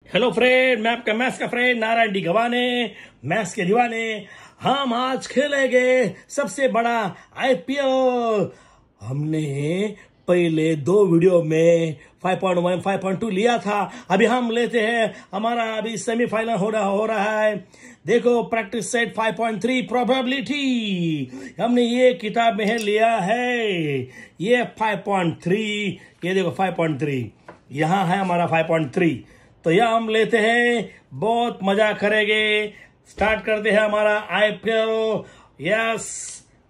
Hello friend, मैं आपका maths का फ्रेंड नारायण डी गवाने, मैथ्स के दीवाने। हम आज खेलेंगे सबसे बड़ा आईपीएल। हमने पहले दो वीडियो में 5.1 5.2 लिया था। अभी हम लेते हैं, हमारा अभी सेमीफाइनल हो रहा है। देखो, प्रैक्टिस सेट 5.3 प्रोबेबिलिटी हमने ये किताब में लिया है। ये 5.3, ये देखो 5.3 यहाँ है हमारा 5.3। तो यह हम लेते हैं, बहुत मजा करेंगे। स्टार्ट करते हैं हमारा IPL. Yes,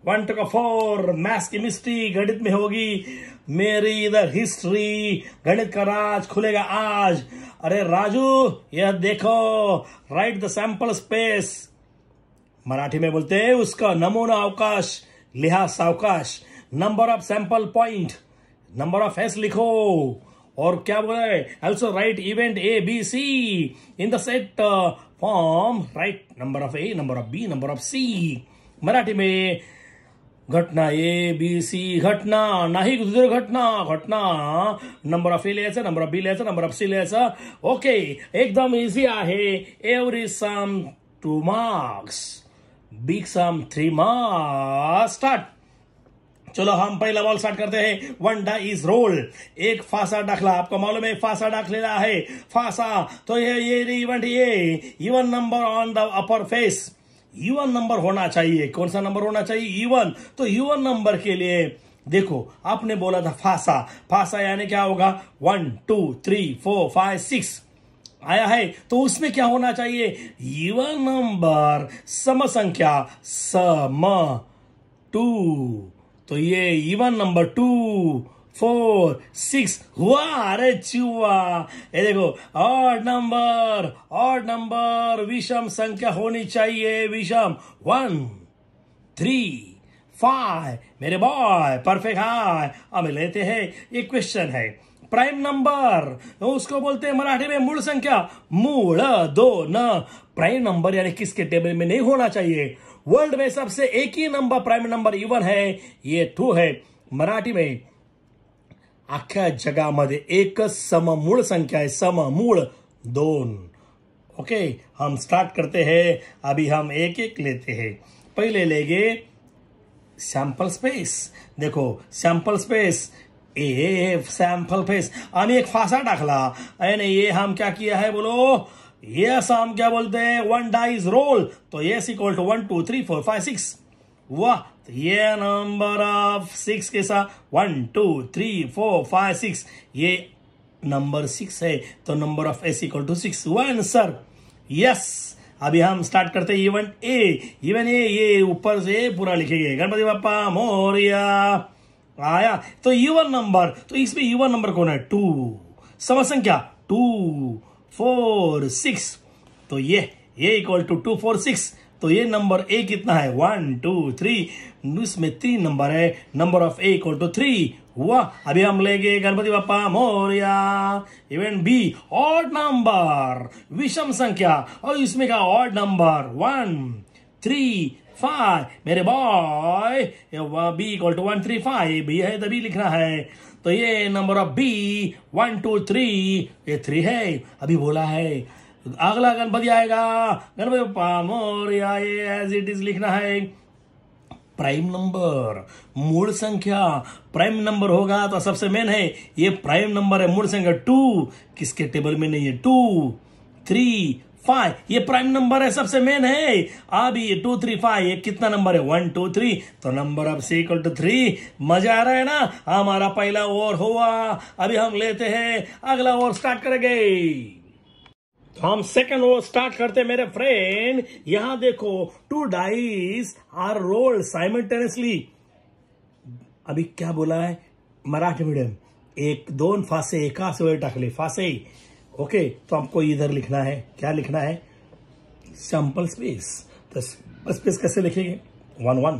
1 to 4 maths chemistry गणित में होगी। मेरी इधर हिस्ट्री, गणित का राज खुलेगा आज। अरे राजू, यह देखो, write the sample space. Marathi में बोलते हैं उसका नमूना अवकाश, लिहाज सावकाश। Number of sample point, number of S लिखो। और क्या बोला है, also write event A B C in the set form. Write number of A, number of B, number of C. Marathi में घटना ए बी सी, घटना नाही दुर्घटना, घटना नंबर ऑफ ए लिहायचं, नंबर ऑफ बी लिहायचं, नंबर ऑफ सी लिहायचं। ओके, एकदम इजी आहे। एव्हरी सम 2 मार्क्स, बिग सम 3 मार्क्स। स्टार्ट। चलो हम पहला बॉल स्टार्ट करते हैं। 1 डाइस रोल, एक फासा डाकला। आपको मालूम है फासा डाकलेला है। फासा तो ये इवेंट, ये even number on the upper face. Even number होना चाहिए। कौन सा नंबर होना चाहिए? इवन। तो इवन नंबर के लिए देखो, आपने बोला था फासा। फासा यानी क्या होगा? 1 2 3 4 5 6 आया है। तो उसमें क्या होना चाहिए? इवन नंबर, सम संख्या, सम 2। तो ये इवन नंबर 2 4 6 हुआ। अरे चुआ, ये देखो, ऑड नंबर, विषम संख्या होनी चाहिए। विषम 1 3 5। मेरे बॉय परफेक्ट है। अब लेते हैं, ये क्वेश्चन है। प्राइम नंबर उसको बोलते हैं मराठी में मूल संख्या, मूल 2 न। प्राइम नंबर यानी किसके टेबल में नहीं होना चाहिए? वर्ल्ड में सबसे एक ही नंबर प्राइम नंबर इवन है, ये 2 है। मराठी में अख्ख्या जगामध्ये एकच सममूळ संख्या है, सममूळ 2। ओके, हम स्टार्ट करते हैं। अभी हम एक एक लेते हैं। पहले लेंगे सैंपल स्पेस। देखो sample space, a sample space. हम एक फासा डाकला, यानी ये हम क्या किया है बोलो? यस, हम क्या बोलते हैं? 1 डाइस रोल। तो यस इक्वल टू 1 2 3 4 5 6। वाह, तो ये नंबर ऑफ 6 के साथ 1 2 3 4 5 6, ये नंबर 6 है। तो number of S equal to 6। 1 sir. Yes, अभी हम स्टार्ट करते हैं इवन ए। इवन ए, ये ऊपर से पूरा लिखेंगे। गणपति बप्पा मोरिया आया। तो इवन नंबर, तो इसमें इवन नंबर कौन है? 2। सम संख्या 2 4 6। तो ये इक्वल टू 2 4 6। तो ये नंबर ए कितना है? 1 2 3। इसमें 3 नंबर है। Number of A equal to 3 हुआ। अभी हम लेंगे Ganpati Bappa Morya. Event B, odd number, विषम संख्या। और इसमें का ऑड नंबर 1 3 5। मेरे बॉय, बी इक्वल टू 1 3 5 भी है, तभी लिखना है। तो ये नंबर ऑफ बी 1 2 3, ये 3 है। अभी बोला है अगला गणपति आएगा, गणपति बप्पा मोरिया, ये एज इट इज लिखना है। प्राइम नंबर, मूल संख्या। प्राइम नंबर होगा तो सबसे मेन है, ये प्राइम नंबर है। मूल संख्या 2 किसके टेबल में नहीं है? 2 3 5, ये प्राइम नंबर है, सबसे मेन है। अभी ये 2 3 5, ये कितना नंबर है? 1 2 3। तो number of C equal to 3। मजा आ रहा है ना? हमारा पहला ओवर हुआ। अभी हम लेते हैं अगला ओवर स्टार्ट करेंगे। तो हम सेकंड ओवर स्टार्ट करते हैं मेरे फ्रेंड। यहां देखो, 2 डाइस आर रोल्ड साइमल्टेनियसली। अभी क्या बोला है मराठी मीडियम? 1 2 फासे एकाच वेळी टाकले, फासे। ओके, तो आपको इधर लिखना है। क्या लिखना है? Sample space. तो स्पेस कैसे लिखेंगे? 1 1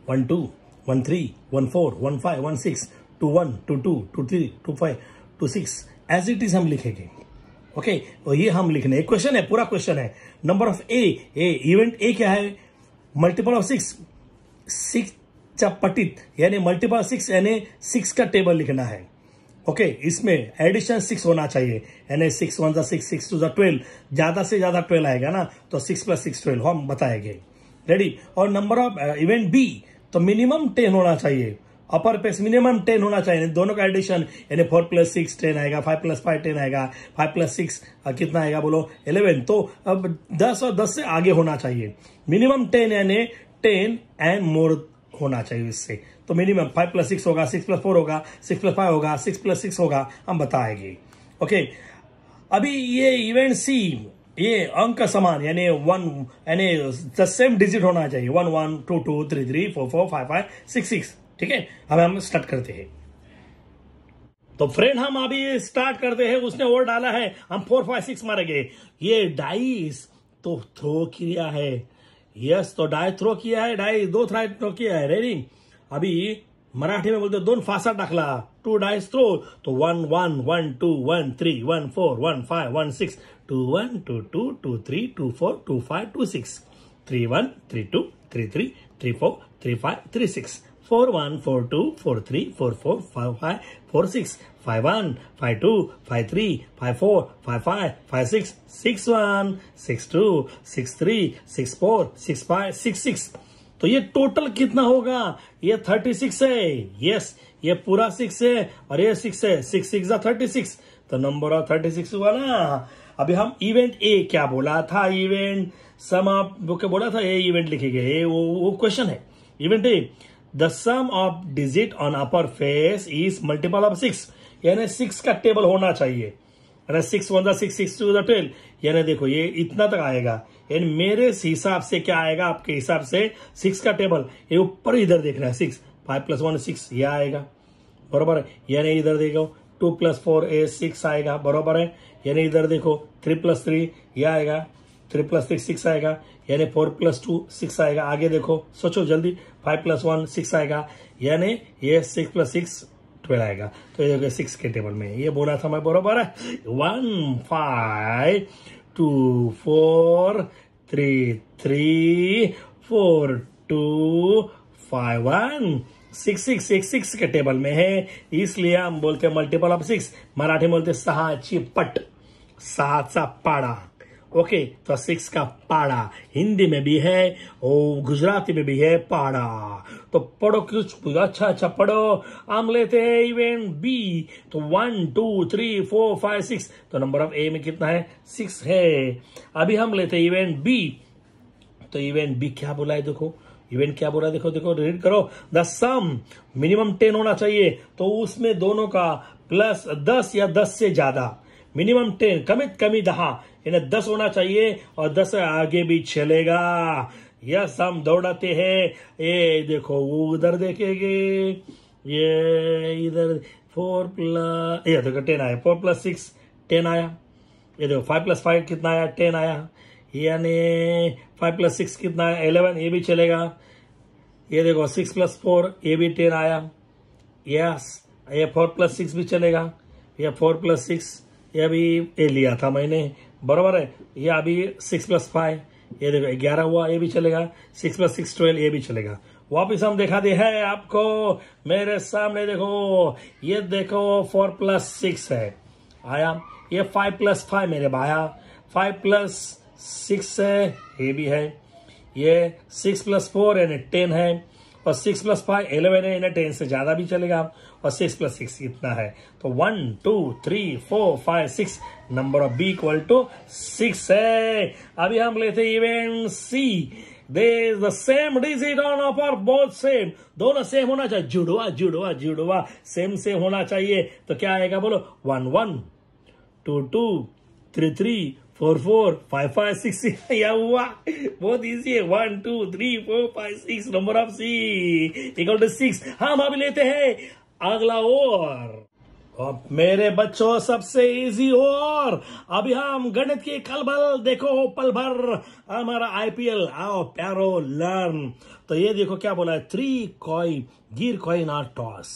1 2 1 3 1 4 1 5 1 6 2 1 2 2 2 3 2 5 2 6 एज इट इज हम लिखेंगे। ओके, तो ये हम लिखने, एक क्वेश्चन है, पूरा क्वेश्चन है। Number of A, event A क्या है? मल्टीपल ऑफ 6, 6 च्या पटीत, यानी मल्टीपल 6 यानी 6 का टेबल लिखना है। ओके इसमें एडिशन 6 होना चाहिए, यानी 6 1 6 6 2 12, ज्यादा से ज्यादा 12 आएगा ना, तो 6 + 6 12 हम बताएंगे। रेडी। और नंबर ऑफ इवेंट बी, तो मिनिमम 10 होना चाहिए, अपर पेस मिनिमम 10 होना चाहिए, दोनों का एडिशन, यानी 4 + 6 10 आएगा, 5 + 5 10 आएगा, 5 + 6 कितना आएगा बोलो 11। तो अब 10 और 10 से आगे होना चाहिए, मिनिमम 10 यानी 10 एंड मोर होना चाहिए इससे। तो मिनिमम 5 + 6 होगा, 6 + 4 होगा, 6 + 5 होगा, 6 + 6 होगा, हम बताएंगे। ओके अभी ये इवेंट सी, ये अंक समान यानी 1 यानी द सेम डिजिट होना चाहिए, 1 1 2 2 3 3 4 4 5 5 6 6। ठीक है, अब हम स्टार्ट करते हैं। तो फ्रेंड हम अभी स्टार्ट करते हैं। उसने और डाला है, हम 4 5 6 मारेंगे। ये डाइस तो थ्रो किया है, यस तो डाई थ्रो किया है, डाई 2 थ्रो किया है। रेडी। अभी मराठी में बोलते दोन फासा टाकला, 2 डाइस थ्रो, तो 1 1 1 2 1 3 1 4 1 5 1 6 2 1 2 2 2 3 2 4 2 5 2 6 3 1 3 2 3 3 3 4 3 5 3 6 4 1 4 2 4 3 4 4 5 5 4 6 5 1 5 2 5 3 5 4 5 5 5 6 6 1 6 2 6 3 6 4 6 5 6 6। तो ये टोटल कितना होगा, ये 36 है। यस ये पूरा 6 है और ये 6 है, 6 6 36, तो नंबर ऑफ 36 हुआ ना। अभी हम इवेंट ए क्या बोला था, इवेंट सम ऑफ बोला था, ये इवेंट लिखेंगे, ये वो क्वेश्चन है। Event A, the sum of digit on upper face is multiple of 6, यानी 6 का टेबल होना चाहिए, 6 1 6 6 2 12, यानी देखो ये इतना तक आएगा। यानी मेरे हिसाब से क्या आएगा, आपके हिसाब से 6 का टेबल ये ऊपर इधर देख रहा है, 6 5 + 1 6 ये आएगा, बरोबर है। यानी इधर देखो 2 + 4 6 आएगा, बरोबर है। यानी इधर देखो 3 + 3 ये आएगा, 3 + 3 6 आएगा, यानी 4 + 2 6 आएगा। आगे देखो सोचो जल्दी, 5 + 1 6 आएगा, यानी ये 6 + 6 12 आएगा। तो ये देखो 6 के टेबल में ये बोला था मैं, बरोबर है। 1 5 2 4 3 3 4 2 5 1 6 6 6 के टेबल में है, इसलिए हम बोलते हैं मल्टीपल ऑफ 6। मराठी में बोलते 6ची पट, 6चा पाड़ा। ओके तो 6 का पाड़ा हिंदी में भी है और गुजराती में भी है पाड़ा। तो पढ़ो कुछ अच्छा पढ़ो। हम लेते हैं इवेंट बी, तो 1 2 3 4 5 6, तो नंबर ऑफ ए में कितना है 6 है। अभी हम लेते हैं इवेंट बी, तो इवेंट बी क्या बोला है देखो, इवेंट क्या बोला देखो देखो रीड करो। द सम मिनिमम 10 होना चाहिए, तो उसमें दोनों का प्लस 10 या 10 से ज्यादा, मिनिमम 10 कमित कमी 10, इन्हें 10 होना चाहिए और 10 से आगे भी चलेगा। यस हम दौड़ाते हैं, ये देखो वो उधर देखेंगे, ये इधर 4 + ये देखो 10 आया, 4 + 6 10 आया, ये देखो 5 + 5 कितना आया 10 आया, यानी 5 + 6 कितना आया 11, ये भी चलेगा। ये देखो 6 + 4 ये भी 10 आया, यस ये 4 + 6 भी चलेगा, ये 4 + 6 ये भी ये लिया था मैंने, बराबर है। ये अभी 6 + 5 ये देखो 11 हुआ, ये भी चलेगा। 6 + 6 12 ये भी चलेगा। वापिस हम दिखा दे है आपको मेरे सामने, देखो ये देखो 4 + 6 है आया, ये 5 + 5 मेरे भाया 5 + 6 है, ये भी है। ये 6 + 4 यानी 10 है, और 6 + 5 11 है, इन्हें 10 से ज्यादा भी चलेगा, और 6 + 6 इतना है। तो 1 2 3 4 5 6, नंबर ऑफ बी = 6 है। अभी हम लेते event C, There is the same digit on upper both same, दोनों सेम होना चाहिए, जुड़वा जुड़वा जुड़वा सेम होना चाहिए। तो क्या आएगा बोलो, 1 1 2 2 3 3 4 4 5 5 6 6, या हुआ बहुत इजी है। 1 2 3 4 5 6, नंबर ऑफ सी = 6। हम अभी लेते हैं अगला और मेरे बच्चों सबसे इजी और अभी हम गणित की खलबल देखो पल भर, हमारा IPL आओ प्यारो लर्न। तो ये देखो क्या बोला है, 3 कॉइन गिर कॉइन आर टॉस,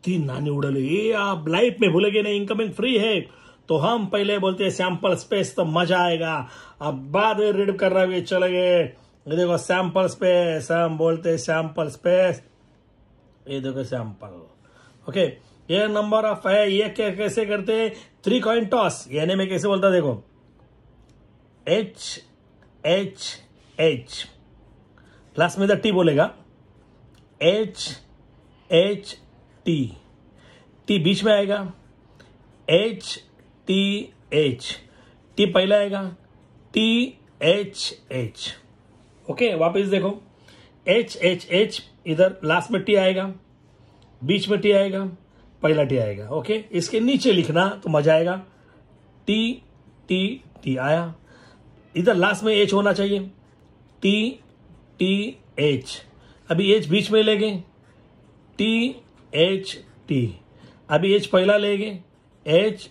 3 नानी उड़ले, ये आप लाइफ में भूलेंगे नहीं, इनकमिंग फ्री है। तो हम पहले बोलते हैं सैंपल स्पेस, तो मजा आएगा। अब बाद में रीड कर रहे हुए चलेंगे। ये देखो सैंपल स्पेस, हम बोलते हैं सैंपल स्पेस, ये देखो सैंपल। ओके ये नंबर ऑफ है। ये क्या कैसे करते हैं? 3 कॉइन टॉस, यानी मैं कैसे बोलता देखो, एच एच एच, लास्ट में द टी बोलेगा, एच एच टी, टी बीच में आएगा, एच टी एच, टी पहले आएगा, टी एच एच। ओके, वापस देखो, एच एच एच, इधर लास्ट में टी आएगा, बीच में टी आएगा, पहला टी आएगा। ओके, इसके नीचे लिखना तो मजा आएगा, टी टी टी आया, इधर लास्ट में एच होना चाहिए, टी टी एच, अभी एच बीच में लेंगे, टी एच टी, अभी एच पहला लेंगे, एच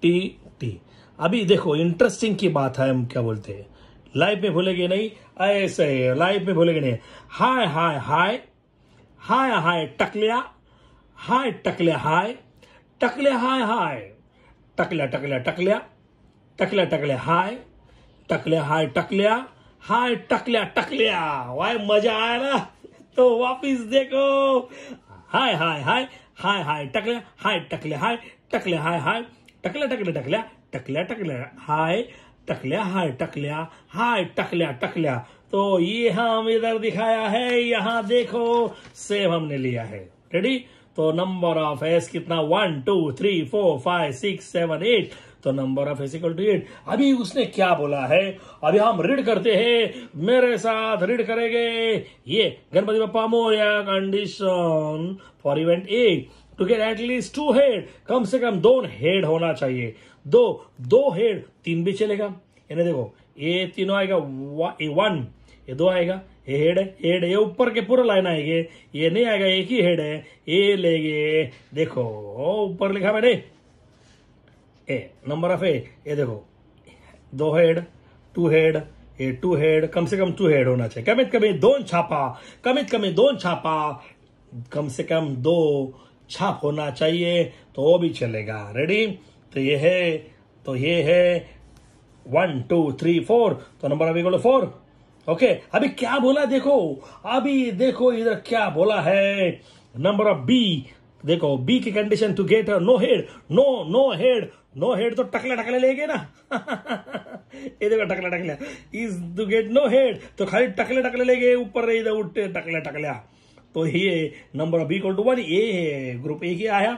टी टी। अभी देखो इंटरेस्टिंग की बात है, हम क्या बोलते हैं, लाइफ में भूलेंगे नहीं, ऐसे लाइफ में भूलेंगे नहीं। हाय हाय हाय, हाय हाय टकलिया, हाय टकलिया हाय, टकलिया हाय हाय, टकलिया टकलिया टकलिया, टकलिया टकलिया हाय, टकलिया हाय टकलिया, हाय टकलिया टकलिया। वाह, मजा आया ना? तो वापिस देखो, हाय हाय हाय, हाय हाय टकलिया, हाय टकलिया हाय, टकलिया हाय हाय, टकलिया टकलिया टकलिया, टकलिया टकलिया हाय, टकलिया हाय टकलिया, हाय टकलिया टकलिया। तो ये हम इधर दिखाया है, यहां देखो सेम हमने लिया है। रेडी? तो नंबर ऑफ एस कितना, 1 2 3 4 5 6 7 8, तो number of S equal to 8। अभी उसने क्या बोला है, अभी हम रीड करते हैं, मेरे साथ रीड करेंगे। ये Ganpati Bappa Morya condition for event a, to get at least 2 head, कम से कम 2 हेड होना चाहिए। दो हेड, 3 भी चलेगा, यानी देखो ये तीनों आएगा, 1, ये 2 आएगा, ये हेड है, हेड ये ऊपर के पूरा लाइन आएंगे, ये नहीं आएगा, एक ही हेड है, ये लेंगे। देखो ऊपर लिखा मैंने ए, नंबर ऑफ ए, ये देखो 2 हेड, 2 हेड, ये 2 हेड, कम से कम 2 हेड होना चाहिए, कमित कमी 2 छापा, कमित कमी 2 छापा, कम से कम 2 छाप होना चाहिए, तो वो भी चलेगा। रेडी? तो ये है, तो ये है 1 2 3 4, तो number of equal to 4। Okay, अभी क्या बोला देखो, अभी देखो इधर क्या बोला है, नंबर ऑफ बी। देखो बी की condition, to get no head, no head, no head तो टकला टकला लेंगे ना ये देखो टकला टकला is to get no head, तो खाली टकले टकले लेंगे, ऊपर इधर उठते टकला टकला। तो ये number of B equal to 1, ये ग्रुप ए की आया।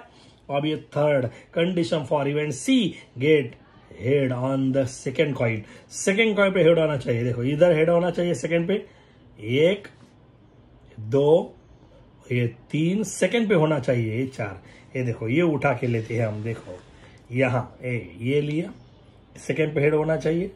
अब ये third condition for event C, get head on the second coin, second coin पे हेड होना चाहिए। देखो इधर हेड होना चाहिए सेकेंड पे, 1 2, ये 3, सेकेंड पे होना चाहिए, ये 4। ये देखो ये उठा के लेते हैं हम, देखो यहां ये लिया, सेकेंड पे हेड होना चाहिए,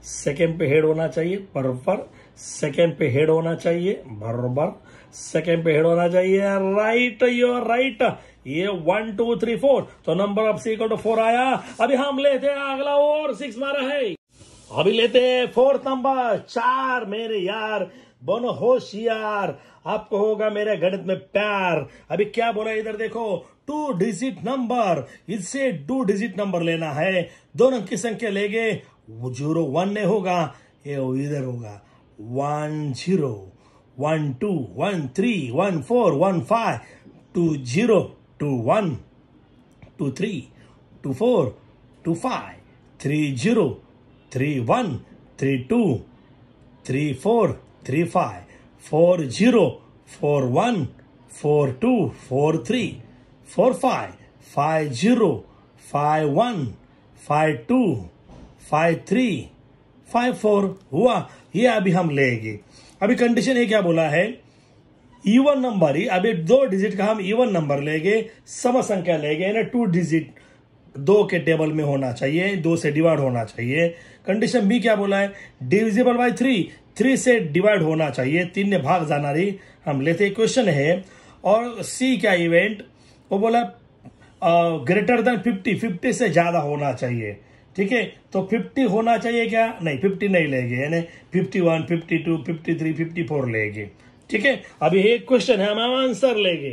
सेकेंड पे हेड होना चाहिए बराबर, सेकेंड पे हेड होना चाहिए बराबर, सेकेंड पे हेड होना चाहिए, राइट, योर राइट। ये 1 2 3 4, तो number of C equal to 4 आया। अभी हम लेते हैं अगला, और 6 मारा है, अभी लेते हैं 4th नंबर, 4। मेरे यार बनो होशियार, आपको होगा मेरे गणित में प्यार। अभी क्या बोला इधर देखो, 2 डिजिट नंबर, इससे 2 डिजिट नंबर लेना है, 2 अंक की संख्या लेंगे, 0 1 नहीं होगा, ये इधर होगा 1 0 1 2 1 3 1 4 1 5 2 0 2 1 2 3 2 4 2 5 3 0 3 1 3 2 3 4 3 5 4 0 4 1 4 2 4 3 4 5 5 0 5 1 5 2 5 3 5 4 हुआ। ये अभी हम लेंगे। अभी कंडीशन है क्या बोला है, इवन नंबर ही, अभी 2 डिजिट का हम इवन नंबर लेंगे, सम संख्या लेंगे, यानी 2 डिजिट 2 के टेबल में होना चाहिए, 2 से डिवाइड होना चाहिए। कंडीशन बी क्या बोला है, डिविजिबल बाय 3 से डिवाइड होना चाहिए, 3 ने भाग जाना रही, हम लेते क्वेश्चन है। और सी क्या इवेंट, वो बोला ग्रेटर देन 50 से ज्यादा होना चाहिए, ठीक है। तो 50 होना चाहिए क्या, नहीं 50 नहीं लेंगे, यानी 51 52 53 54 लेंगे, ठीक है। अभी एक क्वेश्चन है, हम आंसर लेंगे।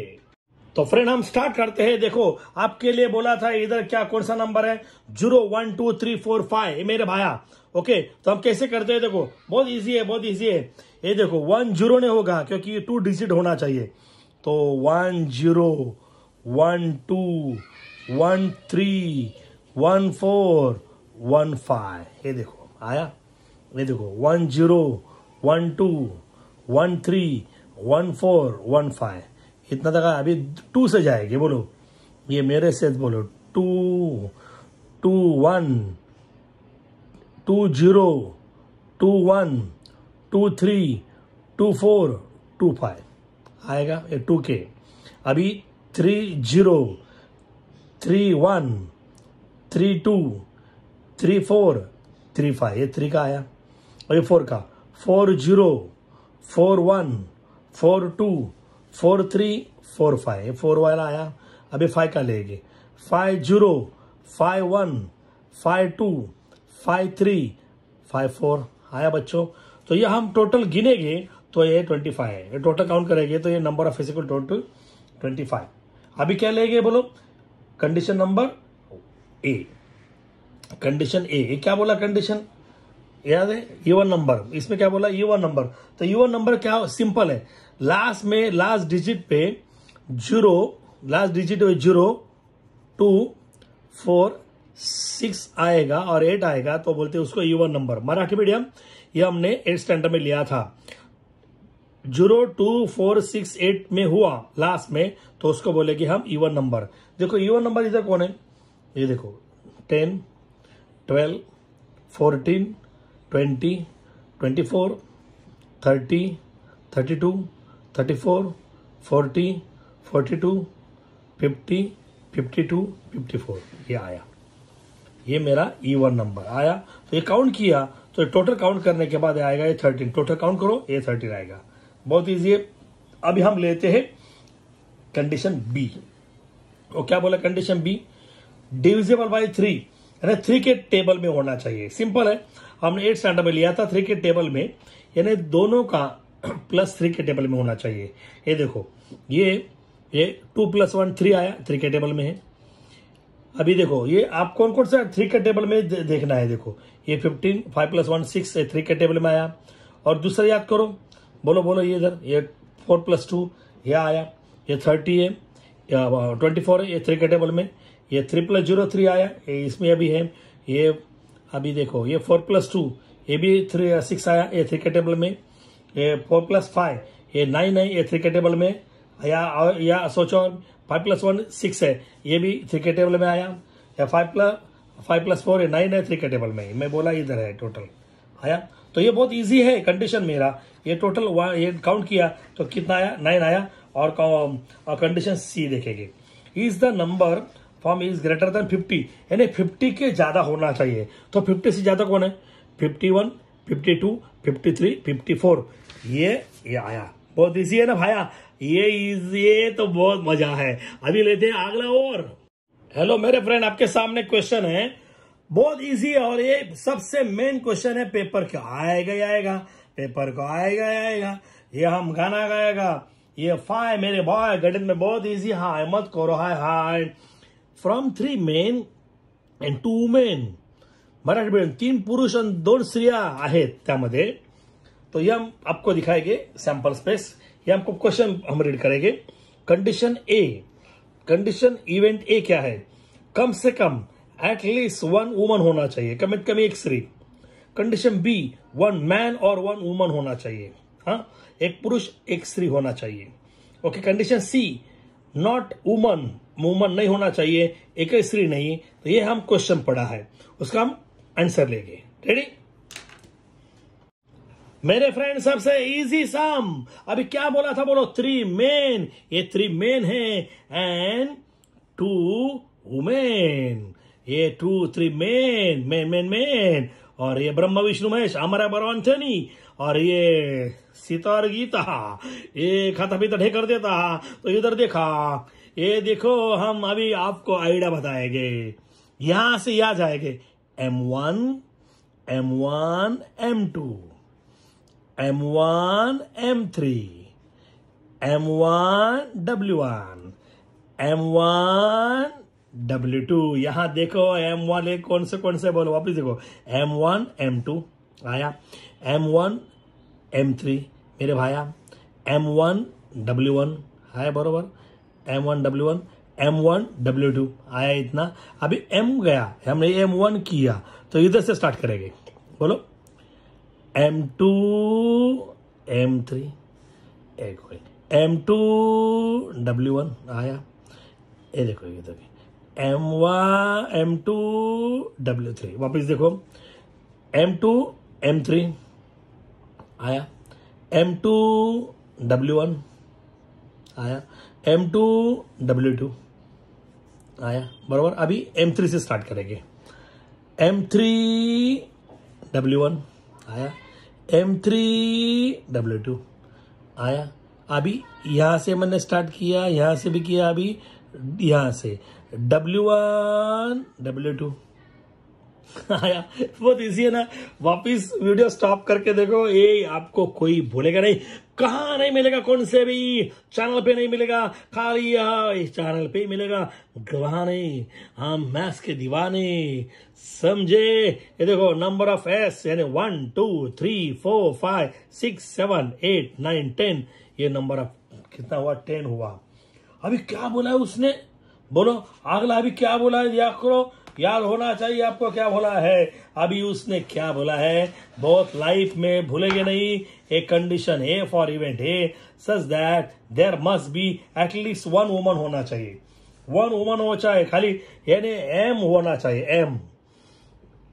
तो फ्रेंड हम स्टार्ट करते हैं। देखो आपके लिए बोला था इधर क्या कौन सा नंबर है, 0 1 2 3 4 5, मेरे भाया। ओके, तो हम कैसे करते हैं, देखो बहुत इजी है, बहुत इजी है। ये देखो 1 0 नहीं होगा क्योंकि ये 2 डिजिट होना चाहिए, तो 1 0 1 2 1 3 1 4 1 5। ये देखो आया, ये देखो 1 0 1 2 1 3 1 4 1 5, इतना तक अभी 2 से जाएगी। बोलो ये मेरे से बोलो 2 2 1 2 0 2 1 2 3 2 4 2 5 आएगा ये 2 के। अभी 3 0 3 1 3 2 3 4 3 5, ये 3 का आया। और ये 4 का 4 0 4 1 4 2 4 3 4 5, ये 4 वाला आया। अभी 5 का लेंगे 5 0 5 1 5 2 5 3 5 4 आया बच्चों। तो ये हम टोटल गिनेंगे तो ये 25 है, ये टोटल काउंट करेंगे तो ये नंबर ऑफ फिजिकल टोटल 25। अभी क्या लेंगे बोलो, कंडीशन नंबर ए। कंडीशन ए, ये क्या बोला कंडीशन याद है, इवन नंबर, इसमें क्या बोला इवन नंबर। तो इवन नंबर क्या सिंपल है, लास्ट में लास्ट डिजिट पे 0, लास्ट डिजिट 0 2 4 6 आएगा और 8 आएगा तो बोलते हैं उसको इवन नंबर। मराठी मीडियम ये हमने 8 स्टैंडर्ड में लिया था। 0 2 4 6 8 में हुआ लास्ट में तो उसको बोलेंगे हम इवन नंबर। देखो इवन नंबर इधर कौन है, ये देखो 10 12 14 20 24 30 32 34 40 42 50 52 54, ये आया, ये मेरा इवन नंबर आया। तो ये काउंट किया तो टोटल काउंट करने के बाद आएगा ये 13, टोटल काउंट करो ये 13 आएगा। बहुत इजी है। अभी हम लेते हैं कंडीशन बी। और क्या बोला कंडीशन बी, डिविजिबल बाय 3, यानी 3 के टेबल में होना चाहिए। सिंपल है, हमने 8 स्टैंडर्ड में लिया था 3 के टेबल में, यानी दोनों का +3 के टेबल में होना चाहिए। ये देखो ये 2 + 1 3 आया, 3 के टेबल में है। अभी देखो ये आप कौन कौन सा 3 के टेबल में देखना है। देखो ये 15 5 + 1 6 3 के टेबल में आया। और दूसरा याद करो, बोलो बोलो ये इधर ये 4 + 2 ये आया, ये 30 है, 24 है, ये 3 के टेबल में। ये 3 + 0 3 आया, ये इसमें अभी है। ये अभी देखो ये 4 + 2 ये भी 6 आया, ये 3 के टेबल में। ये 4 + 5 ये 9 है, ये 3 के टेबल में। या सोचो 5 + 1 6 है, ये भी 3 के टेबल में आया। या 5 + 4 ये 9 है, 3 के टेबल में। मैं बोला इधर है टोटल आया। तो ये बहुत इजी है कंडीशन मेरा। ये टोटल ये काउंट किया तो कितना आया 9 आया। और कंडीशन सी देखेंगे, is the number form is greater than 50, यानी 50 के ज्यादा होना चाहिए। तो 50 से ज्यादा कौन है, 51 52 53 54, ये आया। बहुत इजी है ना भाया, ये तो बहुत मजा है। अभी लेते हैं अगला और। हेलो मेरे फ्रेंड, आपके सामने क्वेश्चन है, बहुत इजी है और ये सबसे मेन क्वेश्चन है। पेपर का आएगा ही आएगा, पेपर को आएगा ही आएगा। ये हम गाना गाएगा, ये 5 मेरे बॉय गणित में बहुत इजी। हाय मत करो हाय हाय। From 3 men and 2 women, Marathi medium 3 पुरुष आणि 2 स्त्रिया आहेत त्यामध्ये। तो ये हम आपको दिखाएंगे सैंपल स्पेस, ये हमको क्वेश्चन हम रीड करेंगे। Condition A, condition event A क्या है, कम से कम एटलीस्ट 1 वुमन होना चाहिए, कम से कम 1 स्त्री। कंडीशन बी 1 मैन और 1 वुमन होना चाहिए, हाँ 1 पुरुष 1 स्त्री होना चाहिए। Okay. Condition C not woman, woman नहीं होना चाहिए, एक स्त्री नहीं। तो ये हम क्वेश्चन पढ़ा है, उसका हम आंसर लेंगे। रेडी मेरे फ्रेंड, सबसे इजी सम। अभी क्या बोला था, बोलो 3 मेन, ये 3 मेन है एंड 2 वुमेन। ये 2 3 मेन मेन मेन मेन। और ये ब्रह्मा विष्णु महेश हमारा बरो एंथनी। और ये सीता और गीता, ये खाता पीता ढेकर देता। तो इधर देखा, ये देखो हम अभी आपको आइडिया बताएंगे। यहां से आ जाएंगे M1 M1 M2 M1 M3 M1 W1 M1 W2। यहां देखो M वाले कौन से बोलो, वापिस देखो M1 M2 आया, M1 M3 मेरे भाया, M1 W1 है बरोबर, M1 W1 M1W2 आया इतना। अभी M गया, हमने M1 किया तो इधर से स्टार्ट करेंगे। बोलो M2 M3 एक M2W1 आया, ये देखो ये देखो M1 M2W3। वापस देखो M2 M3 आया, M2W1 आया, M2W2 आया, बराबर। अभी M3 से स्टार्ट करेंगे। M3W1 आया, M3W2 आया। अभी यहां से मैंने स्टार्ट किया, यहां से भी किया, अभी यहां से W1 W2 आया। बहुत इजी है ना। वापिस वीडियो स्टॉप करके देखो, ये आपको कोई भूलेगा नहीं। कहां नहीं मिलेगा, कौन से भी चैनल पे नहीं मिलेगा, खाली इस चैनल पे ही मिलेगा। गवाह नहीं, हम मैथ्स के दीवाने, समझे। ये देखो नंबर ऑफ एस यानी 1 2 3 4 5 6 7 8 9 10, ये नंबर ऑफ कितना हुआ, 10 हुआ। अभी क्या बोला है उसने, बोलो अगला अभी क्या बोला है, याद करो, याद होना चाहिए आपको क्या बोला है। अभी उसने क्या बोला है, बहुत लाइफ में भूलेंगे नहीं। एक कंडीशन है फॉर इवेंट है such that there must be at least one woman होना चाहिए। वन वुमन हो चाहे खाली, यानी एम होना चाहिए, एम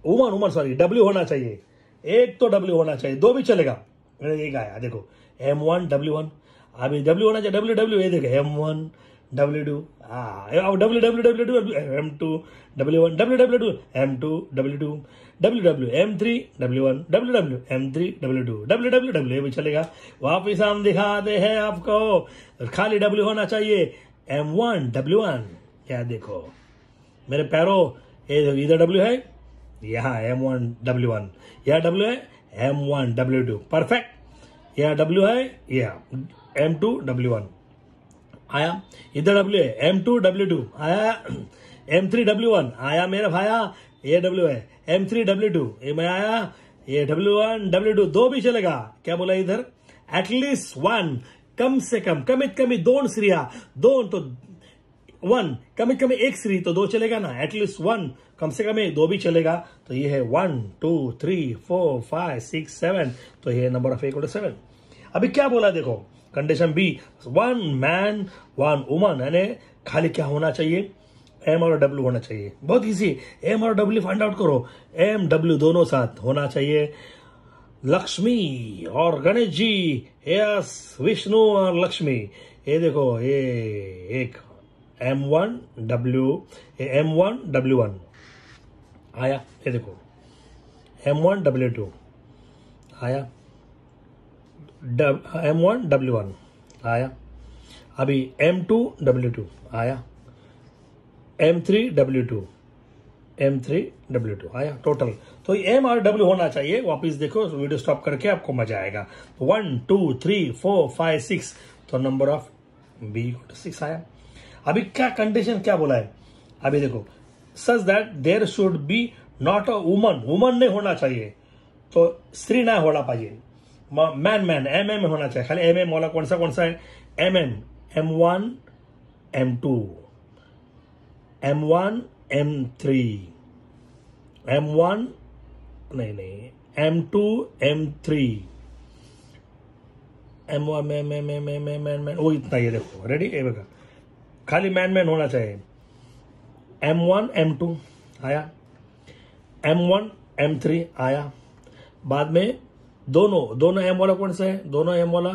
वुमन सॉरी W होना चाहिए, एक तो W होना चाहिए, दो भी चलेगा। एक आया देखो M1 W1, अभी W होना चाहिए, W ये देखो M1 W2 W M2 W1 W2 M2 W2 W M3 W1 W M3 W2 W भी चलेगा। वापिस हम दिखाते हैं आपको, खाली W होना चाहिए, M1 W1। क्या देखो मेरे पैरों, इधर W है, यहाँ M1 W1, यहाँ W है M1 W2, परफेक्ट। यहाँ W है, यहाँ M2 W1 आया, इधर W है M2 W2 आया, M3 W1 आया मेरा भाया, ये W है M3 W2, ये मैं आया, ये W1 W2, दो भी चलेगा। क्या बोला इधर, एटलीस्ट वन, कम से कम, कमित कमी दोन स्त्रियां, दोन तो वन, कमित कमी एक स्त्री तो दो चलेगा ना, एटलीस्ट वन, कम से कम दो भी चलेगा। तो ये है 1 2 3 4 5 6 7, तो ये नंबर ऑफ इक्वल टू 7। अभी क्या बोला देखो, condition B, one man one woman, यानी खाली क्या होना चाहिए, M और W होना चाहिए। बहुत इजी, M और W फाइंड आउट करो, M W दोनों साथ होना चाहिए। लक्ष्मी और गणेश जी, यस, विष्णु और लक्ष्मी, ये देखो ये एक M1 W1 आया, ये देखो M1 W2 आया, M1 W1 आया, अभी M2 W2 आया, M3 W2 आया टोटल। तो M और W होना चाहिए। वापिस देखो वीडियो स्टॉप करके, आपको मजा आएगा। 1 2 3 4 5 6, तो नंबर ऑफ B 6 आया। अभी क्या कंडीशन क्या बोला है, अभी देखो, such that there should be not a woman, woman नहीं होना चाहिए, तो स्त्री ना होना पाहिजे, मैन MM होना चाहिए। खाली MM वाला कौन सा है, MM M1 M2 M1 M3 M1 नहीं M2 M3 M1 मैन, वो इतना, ये देखो रेडी, ये देखो खाली मैन होना चाहिए। M1 M2 आया, M1 M3 आया, बाद में दोनों M वाला कौन सा है, दोनों M वाला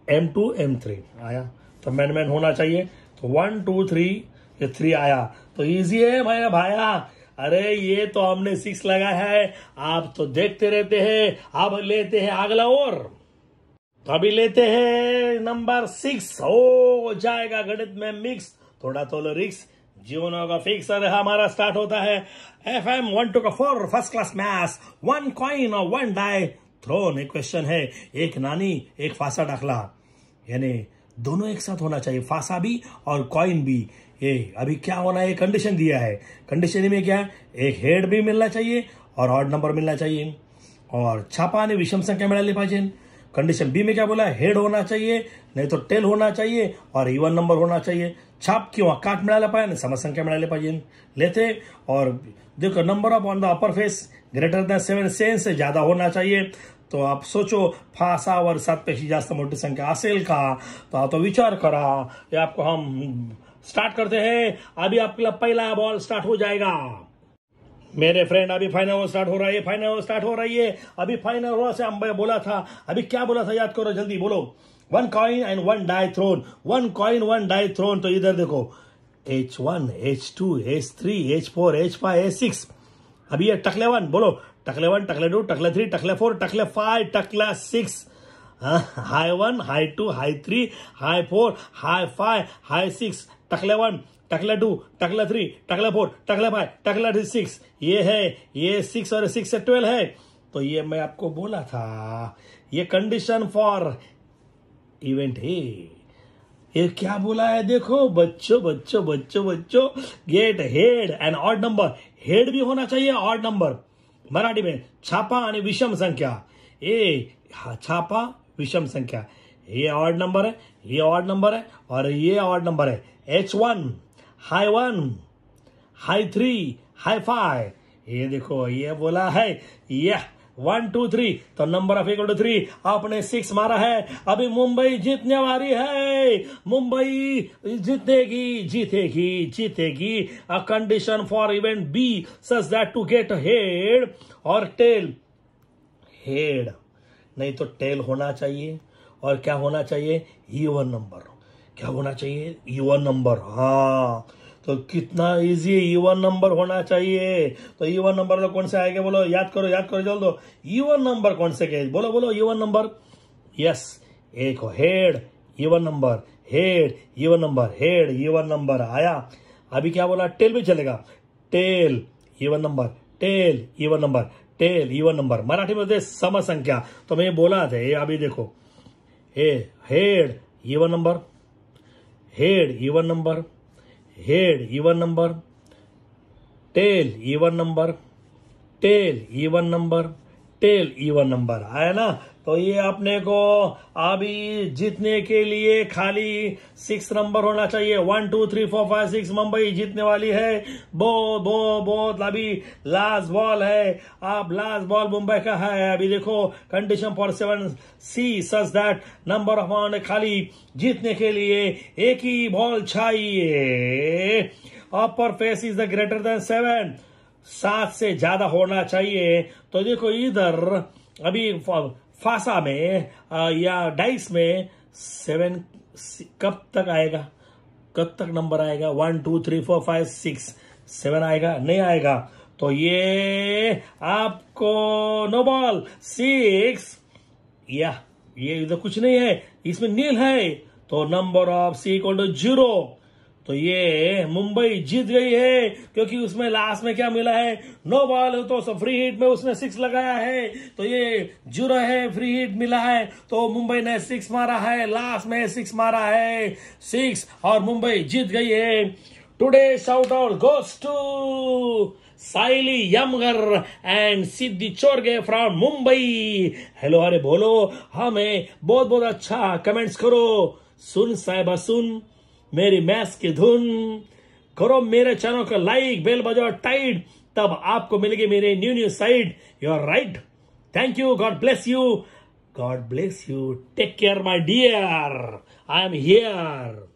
M2 M3 आया, तो मैन होना चाहिए। तो 1 2 3, ये 3 आया, तो इजी है भाई भाया। अरे ये तो हमने 6 लगाया है, आप तो देखते रहते हैं। अब लेते हैं अगला, और तो अभी लेते हैं नंबर 6 हो जाएगा गणित में मिक्स, थोड़ा तो रिक्स, जीवन होगा फिक्स। अरे हमारा स्टार्ट होता है FM 1 2 4 first class maths, 1 coin और 1 डाई थ्रोन। एक क्वेश्चन है, एक नानी एक फासा डाकला, यानी दोनों एक साथ होना चाहिए, फासा भी और कॉइन भी। ये अभी क्या होना है, कंडीशन दिया है। कंडीशन में क्या है, एक हेड भी मिलना चाहिए और ऑड नंबर मिलना चाहिए, और छापाने विषम संख्या मिळाली पाहिजे। कंडीशन बी में क्या बोला है, हेड होना चाहिए नहीं तो टेल होना चाहिए और इवन नंबर होना चाहिए. छाप किंवा काट मिळायला पाहिजे, समसंख्या मिळाली पाहिजे. लेते और देखो number of on the upper face greater than 7 sense से ज्यादा होना चाहिए. तो आप सोचो 6 वर 7 पेक्षा जास्त मोठी संख्या असेल का. तो आता विचार करा. ये आपको हम स्टार्ट करते हैं. अभी आपका पहला बॉल स्टार्ट हो जाएगा मेरे फ्रेंड. अभी फाइनल ओवर स्टार्ट हो रहा है, फाइनल ओवर स्टार्ट हो रही है. अभी फाइनल ओवर से हम बोला था, अभी क्या बोला था याद करो जल्दी बोलो. 1 coin and 1 die thrown. 1 coin 1 die thrown. तो इधर देखो H1 H2 H3 H4 H5 H6. अभी ये टकले 1 बोलो, टकले 1 टकले 2 टकले 3 टकले 4 टकले 5 टकला 6. High 1 high 2 high 3 high 4 high 5 high 6 टकले 1 टकला 2 टकला 3 टकला 4 टकला 5 टकला 6. ये है, ये 6 और 6 से 12 है. तो ये मैं आपको बोला था, ये कंडीशन फॉर इवेंट है. ये क्या बोला है देखो बच्चों बच्चों बच्चों बच्चों, get head and odd number. Head भी होना चाहिए ऑड नंबर. मराठी में छापा आणि विषम संख्या. ये छापा विषम संख्या, ये ऑड नंबर है, ये ऑड नंबर है और ये ऑड नंबर है. H1 high 1 high 3 high 5. ये देखो ये बोला है ये 1 2 3. तो नंबर ऑफ इक्वल टू 3. आपने 6 मारा है. अभी मुंबई जीतने वाली है. मुंबई जीतेगी जीतेगी जीतेगी. A condition for event B such that to get head और टेल. हेड नहीं तो टेल होना चाहिए. और क्या होना चाहिए, इवन नंबर. क्या होना चाहिए, इवन नंबर. हाँ तो कितना इजी इवन नंबर होना चाहिए. तो इवन नंबर तो कौन से आएगा बोलो, याद करो जल्दी. इवन नंबर कौन से के बोलो बोलो इवन नंबर. यस, एक head even number, head even number, head even number आया. अभी क्या बोला, टेल भी चलेगा. Tail even number, tail even number, tail even number. Marathi मध्ये समसंख्या. तो मैं बोला था ये. अभी देखो head even number, head even number, head even number, tail even number, tail even number, tail even number आया ना. तो ये अपने को अभी जीतने के लिए खाली 6 नंबर होना चाहिए. 1 2 3 4 5 6. मुंबई जीतने वाली है. बहुत अभी लास्ट बॉल है. अब लास्ट बॉल मुंबई का है. अभी देखो condition for 7 C such that number of on खाली जीतने के लिए एक ही बॉल चाहिए. Upper face is the greater than 7. 7 से ज्यादा होना चाहिए. तो देखो इधर अभी फासा में या डाइस में 7 कब तक आएगा, कब तक नंबर आएगा. 1 2 3 4 5 6 7 आएगा, नहीं आएगा. तो ये आपको नो बॉल 6. या ये इधर कुछ नहीं है, इसमें नील है. तो number of C equal to 0. तो ये मुंबई जीत गई है क्योंकि उसमें लास्ट में क्या मिला है, नो बॉल. तो फ्री हिट में उसने 6 लगाया है. तो ये 0 है, फ्री हिट मिला है. तो मुंबई ने 6 मारा है, लास्ट में 6 मारा है 6 और मुंबई जीत गई है. Today shout out goes to Saili Yamgar and Siddhi Chorge from Mumbai. Hello अरे बोलो हमें बहुत बहुत अच्छा कमेंट्स करो. सुन साहिबा सुन मेरी मैथ्स की धुन. करो मेरे चैनल को लाइक, बेल बजाओ टाइट, तब आपको मिलेगी मेरे new side. You are right. Thank you. God bless you. God bless you. Take care my dear. I am here.